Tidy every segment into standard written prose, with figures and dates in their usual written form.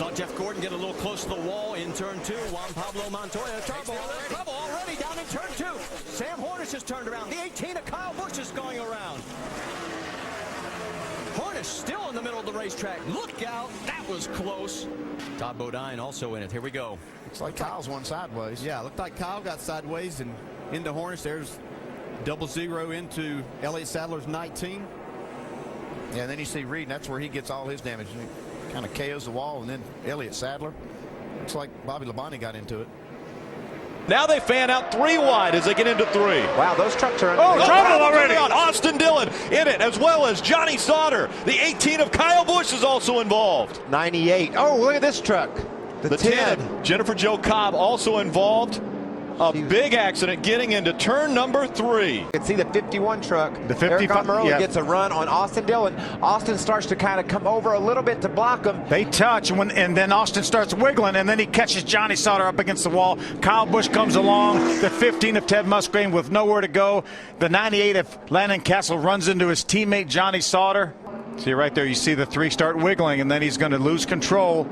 Saw Jeff Gordon get a little close to the wall in turn 2. Juan Pablo Montoya. Trouble already down in turn 2. Sam Hornish has turned around. The 18 of Kyle Busch is going around. Hornish still in the middle of the racetrack. Look out. That was close. Todd Bodine also in it. Here we go. Looks like Kyle's one sideways. Yeah, looked like Kyle got sideways and into Hornish. There's 0-0 into Elliott Sadler's 19. Yeah, and then you see Reed, and that's where he gets all his damage. He kind of KOs the wall, and then Elliott Sadler. Looks like Bobby Labonte got into it. Now they fan out 3 wide as they get into 3. Wow, those trucks are... Oh, trouble already on Austin Dillon in it, as well as Johnny Sauter. The 18 of Kyle Busch is also involved. 98. Oh, look at this truck. The 10 of Jennifer Jo Cobb also involved. A big accident getting into turn number 3. You can see the 51 truck. The 55 gets a run on Austin Dillon. Austin starts to kind of come over a little bit to block him. They touch, and then Austin starts wiggling, and then he catches Johnny Sauter up against the wall. Kyle Busch comes along. The 15 of Ted Musgrave with nowhere to go. The 98 of Landon Castle runs into his teammate Johnny Sauter. See right there, you see the 3 start wiggling, and then he's going to lose control.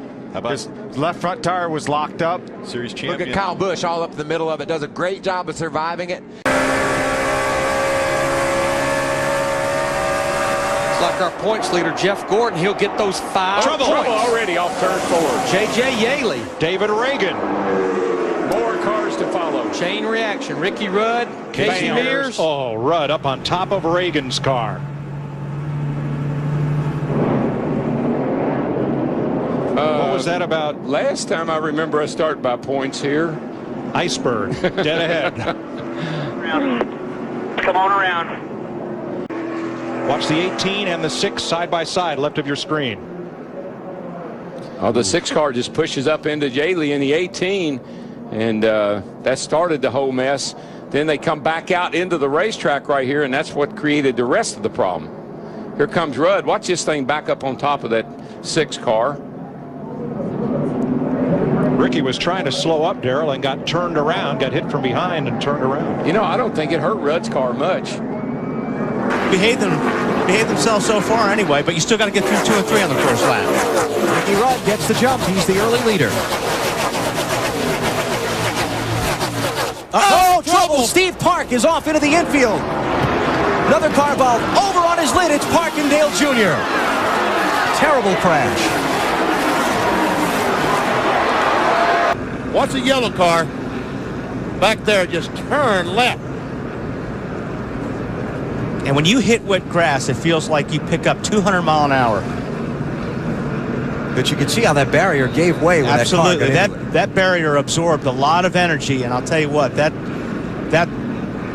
His left front tire was locked up. Series champion. Look at Kyle Busch all up in the middle of it. Does a great job of surviving it. It's like our points leader, Jeff Gordon. He'll get those 5 Trouble already off turn 4. J.J. Yaley. David Reagan. More cars to follow. Chain reaction. Ricky Rudd. Casey Mears. Oh, Rudd up on top of Reagan's car. What was that about? Last time I remember I start by points here. Iceberg, dead ahead. Come on around. Watch the 18 and the 6 side by side left of your screen. Oh, the 6 car just pushes up into Jaley in the 18, and that started the whole mess. Then they come back out into the racetrack right here, and that's what created the rest of the problem. Here comes Rudd. Watch this thing back up on top of that 6 car. Ricky was trying to slow up, Darrell, and got turned around, got hit from behind and turned around. You know, I don't think it hurt Rudd's car much. Behave themselves so far anyway, but you still got to get through 2 and 3 on the first lap. Ricky Rudd gets the jump. He's the early leader. Oh, trouble! Steve Park is off into the infield. Another car valve over on his lid. It's Parkindale Jr. Terrible crash. Watch the yellow car back there just turn left. And when you hit wet grass, it feels like you pick up 200 mile an hour. But you can see how that barrier gave way when Absolutely. that car got into it. That barrier absorbed a lot of energy, and I'll tell you what, that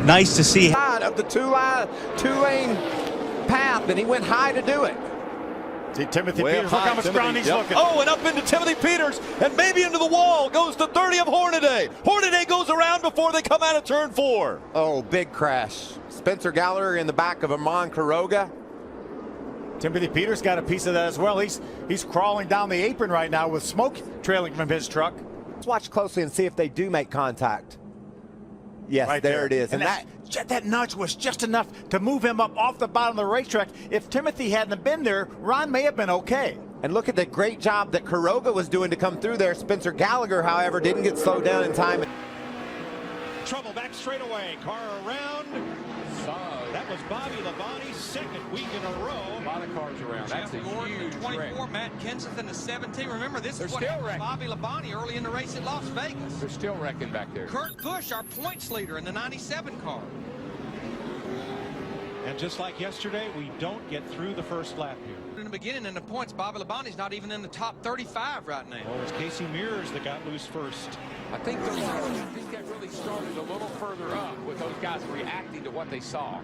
nice to see. Of the two-lane path, and he went high to do it. See Timothy Peters, look how much ground he's looking. Oh, and up into Timothy Peters, and maybe into the wall goes the 30 of Hornaday. Hornaday goes around before they come out of turn 4. Oh, big crash. Spencer Gallagher in the back of Amon Quiroga. Timothy Peters got a piece of that as well. He's crawling down the apron right now with smoke trailing from his truck. Let's watch closely and see if they do make contact. Yes, right there it is. And that nudge was just enough to move him up off the bottom of the racetrack. If Timothy hadn't been there, Ron may have been okay. And look at the great job that Quiroga was doing to come through there. Spencer Gallagher, however, didn't get slowed down in time. Trouble back straight away. Car around. That was Bobby Labonte's 2nd week in a row. A lot of cars around. That's a huge 24, wreck. Matt Kenseth in the 17. Remember, this They're is what still happened to wrecking. Bobby Labonte early in the race at Las Vegas. They're still wrecking back there. Kurt Busch, our points leader in the 97 car. And just like yesterday, we don't get through the first lap here. In the beginning, in the points, Bobby Labonte's not even in the top 35 right now. Well, it was Casey Mears that got loose first. I think that really started a little further up with those guys reacting to what they saw.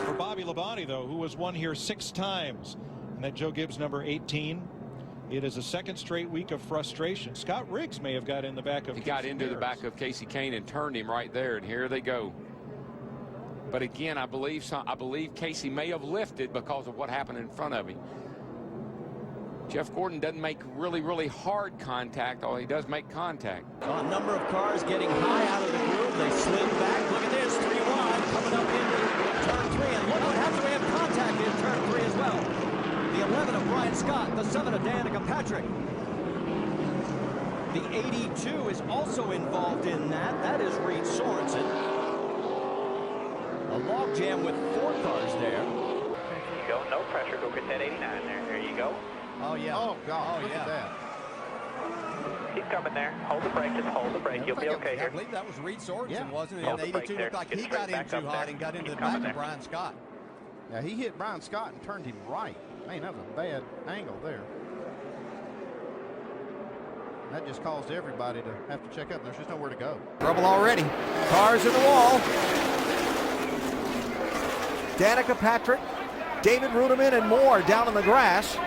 For Bobby Labonte, though, who has won here 6 times, and that Joe Gibbs number 18, it is a 2nd straight week of frustration. Scott Riggs may have got in the back of He got into the back of Casey Kane and turned him right there, and here they go. But again, I believe Casey may have lifted because of what happened in front of him. Jeff Gordon doesn't make really hard contact, although he does make contact. A number of cars getting high out of the groove. They slid back. Look at this, 3 wide, coming up into turn 3. And look what happens. We have contact in turn 3 as well. The 11 of Brian Scott, the 7 of Danica Patrick. The 82 is also involved in that. That is Reed Sorensen. A logjam with 4 cars there. There you go. No pressure. Go get that 89 there. There you go. Oh, yeah. Oh, God. Look at that. Keep coming there. Hold the brake. Just hold the brake. You'll be okay here. I believe that was Reed Sorensen, wasn't it? Hold And the brake 82 looked like there. he Get got straight in back too up hot there. and got into Keep the back coming of there. Brian Scott. Yeah, he hit Brian Scott and turned him right. Man, that was a bad angle there. That just caused everybody to have to check up. There's just nowhere to go. Trouble already. Cars in the wall. Danica Patrick, David Ruderman, and more down in the grass.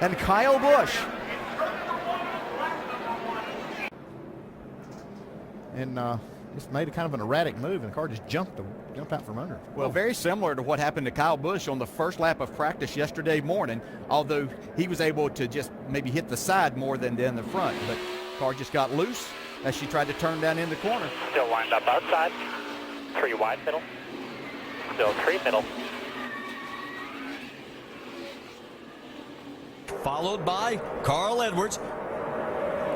And Kyle Busch. And just made a kind of an erratic move, and the car just jumped out from under. Well, very similar to what happened to Kyle Busch on the first lap of practice yesterday morning, although he was able to just maybe hit the side more than the front. But the car just got loose as she tried to turn down in the corner. Still lined up outside. 3 wide middle. Still 3 middle. Followed by Carl Edwards.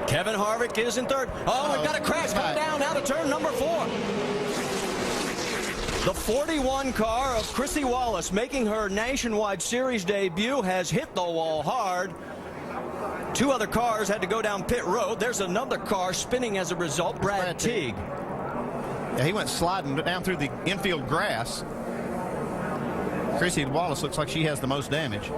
Kevin Harvick is in third. Oh, we've got a crash coming down now to turn number 4. The 41 car of Chrissy Wallace, making her Nationwide Series debut, has hit the wall hard. 2 other cars had to go down pit road. There's another car spinning as a result, Brad Teague. Yeah, he went sliding down through the infield grass. Chrissy Wallace looks like she has the most damage.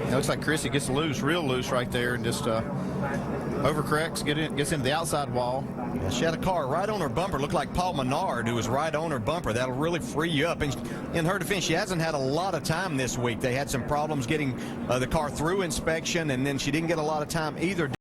It looks like Chrissy gets loose, real loose right there, and just overcorrects, gets into the outside wall. Yeah, she had a car right on her bumper. Looked like Paul Menard, who was right on her bumper. That'll really free you up. And in her defense, she hasn't had a lot of time this week. They had some problems getting the car through inspection, and then she didn't get a lot of time either.